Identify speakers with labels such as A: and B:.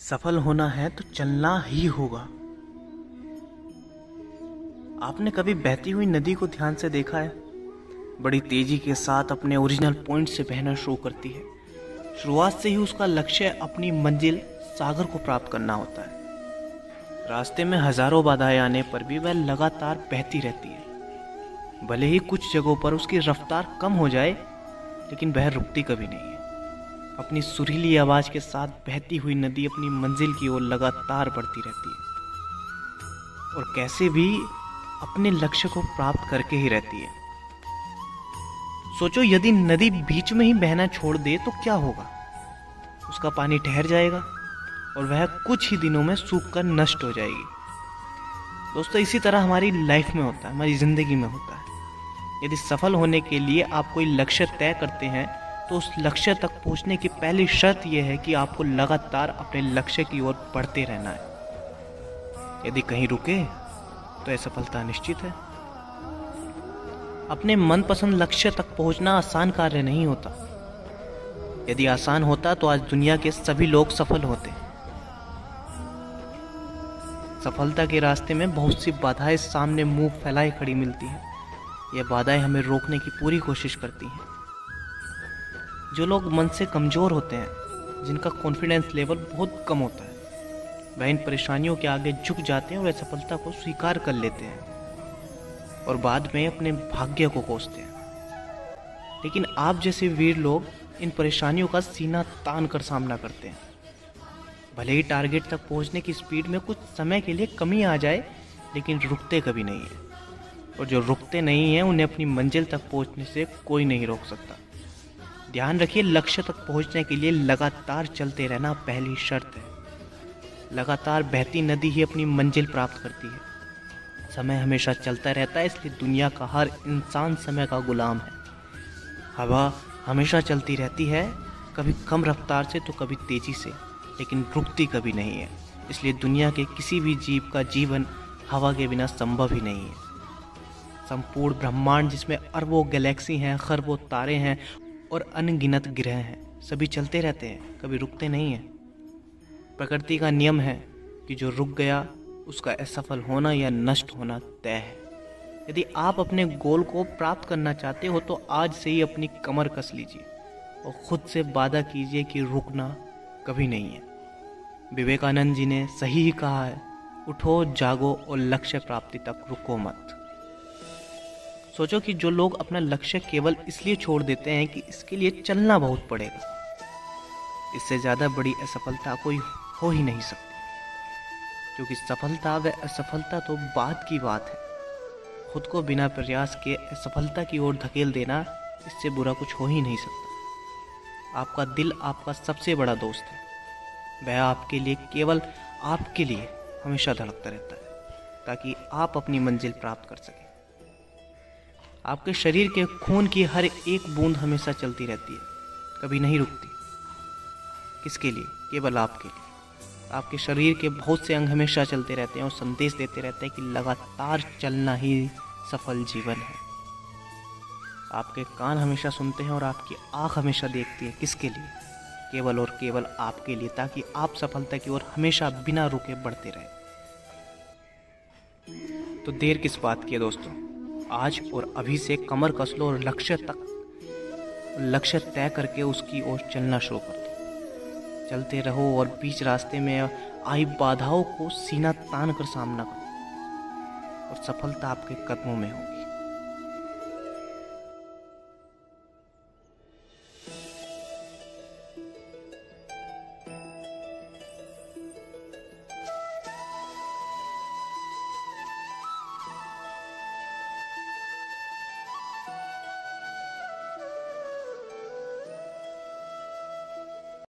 A: सफल होना है तो चलना ही होगा। आपने कभी बहती हुई नदी को ध्यान से देखा है? बड़ी तेजी के साथ अपने ओरिजिनल पॉइंट से बहना शुरू करती है। शुरुआत से ही उसका लक्ष्य अपनी मंजिल सागर को प्राप्त करना होता है। रास्ते में हजारों बाधाएं आने पर भी वह लगातार बहती रहती है। भले ही कुछ जगहों पर उसकी रफ्तार कम हो जाए, लेकिन वह रुकती कभी नहीं है। अपनी सुरीली आवाज के साथ बहती हुई नदी अपनी मंजिल की ओर लगातार बढ़ती रहती है और कैसे भी अपने लक्ष्य को प्राप्त करके ही रहती है। सोचो, यदि नदी बीच में ही बहना छोड़ दे तो क्या होगा? उसका पानी ठहर जाएगा और वह कुछ ही दिनों में सूखकर नष्ट हो जाएगी। दोस्तों, इसी तरह हमारी लाइफ में होता है, हमारी जिंदगी में होता है। यदि सफल होने के लिए आप कोई लक्ष्य तय करते हैं तो उस लक्ष्य तक पहुंचने की पहली शर्त यह है कि आपको लगातार अपने लक्ष्य की ओर बढ़ते रहना है। यदि कहीं रुके तो असफलता निश्चित है। अपने मनपसंद लक्ष्य तक पहुंचना आसान कार्य नहीं होता। यदि आसान होता तो आज दुनिया के सभी लोग सफल होते। सफलता के रास्ते में बहुत सी बाधाएं सामने मुंह फैलाए खड़ी मिलती हैं। ये बाधाएं हमें रोकने की पूरी कोशिश करती हैं। जो लोग मन से कमज़ोर होते हैं, जिनका कॉन्फिडेंस लेवल बहुत कम होता है, वह इन परेशानियों के आगे झुक जाते हैं और असफलता को स्वीकार कर लेते हैं और बाद में अपने भाग्य को कोसते हैं। लेकिन आप जैसे वीर लोग इन परेशानियों का सीना तान कर सामना करते हैं। भले ही टारगेट तक पहुंचने की स्पीड में कुछ समय के लिए कमी आ जाए, लेकिन रुकते कभी नहीं है। और जो रुकते नहीं हैं उन्हें अपनी मंजिल तक पहुंचने से कोई नहीं रोक सकता। ध्यान रखिए, लक्ष्य तक पहुंचने के लिए लगातार चलते रहना पहली शर्त है। लगातार बहती नदी ही अपनी मंजिल प्राप्त करती है। समय हमेशा चलता रहता है, इसलिए दुनिया का हर इंसान समय का गुलाम है। हवा हमेशा चलती रहती है, कभी कम रफ्तार से तो कभी तेजी से, लेकिन रुकती कभी नहीं है। इसलिए दुनिया के किसी भी जीव का जीवन हवा के बिना संभव ही नहीं है। संपूर्ण ब्रह्मांड, जिसमें अरबों गैलेक्सी हैं, खरबों तारे हैं और अनगिनत ग्रह हैं, सभी चलते रहते हैं, कभी रुकते नहीं हैं। प्रकृति का नियम है कि जो रुक गया उसका असफल होना या नष्ट होना तय है। यदि आप अपने गोल को प्राप्त करना चाहते हो तो आज से ही अपनी कमर कस लीजिए और खुद से वादा कीजिए कि रुकना कभी नहीं है। विवेकानंद जी ने सही ही कहा है, उठो, जागो और लक्ष्य प्राप्ति तक रुको मत। सोचो कि जो लोग अपना लक्ष्य केवल इसलिए छोड़ देते हैं कि इसके लिए चलना बहुत पड़ेगा, इससे ज़्यादा बड़ी असफलता कोई हो ही नहीं सकती। क्योंकि सफलता व असफलता तो बात की बात है। खुद को बिना प्रयास के असफलता की ओर धकेल देना, इससे बुरा कुछ हो ही नहीं सकता। आपका दिल आपका सबसे बड़ा दोस्त है। वह आपके लिए, केवल आपके लिए हमेशा धड़कता रहता है ताकि आप अपनी मंजिल प्राप्त कर सकें। आपके शरीर के खून की हर एक बूंद हमेशा चलती रहती है, कभी नहीं रुकती। किसके लिए? केवल आपके लिए। आपके शरीर के बहुत से अंग हमेशा चलते रहते हैं और संदेश देते रहते हैं कि लगातार चलना ही सफल जीवन है। आपके कान हमेशा सुनते हैं और आपकी आँख हमेशा देखती है। किसके लिए? केवल और केवल आपके लिए, ताकि आप सफलता की ओर हमेशा बिना रुके बढ़ते रहें। तो देर किस बात की है दोस्तों? आज और अभी से कमर कस लो और लक्ष्य तय करके उसकी ओर चलना शुरू कर दो। चलते रहो और बीच रास्ते में आई बाधाओं को सीना तान कर सामना करो और सफलता आपके कदमों में हो।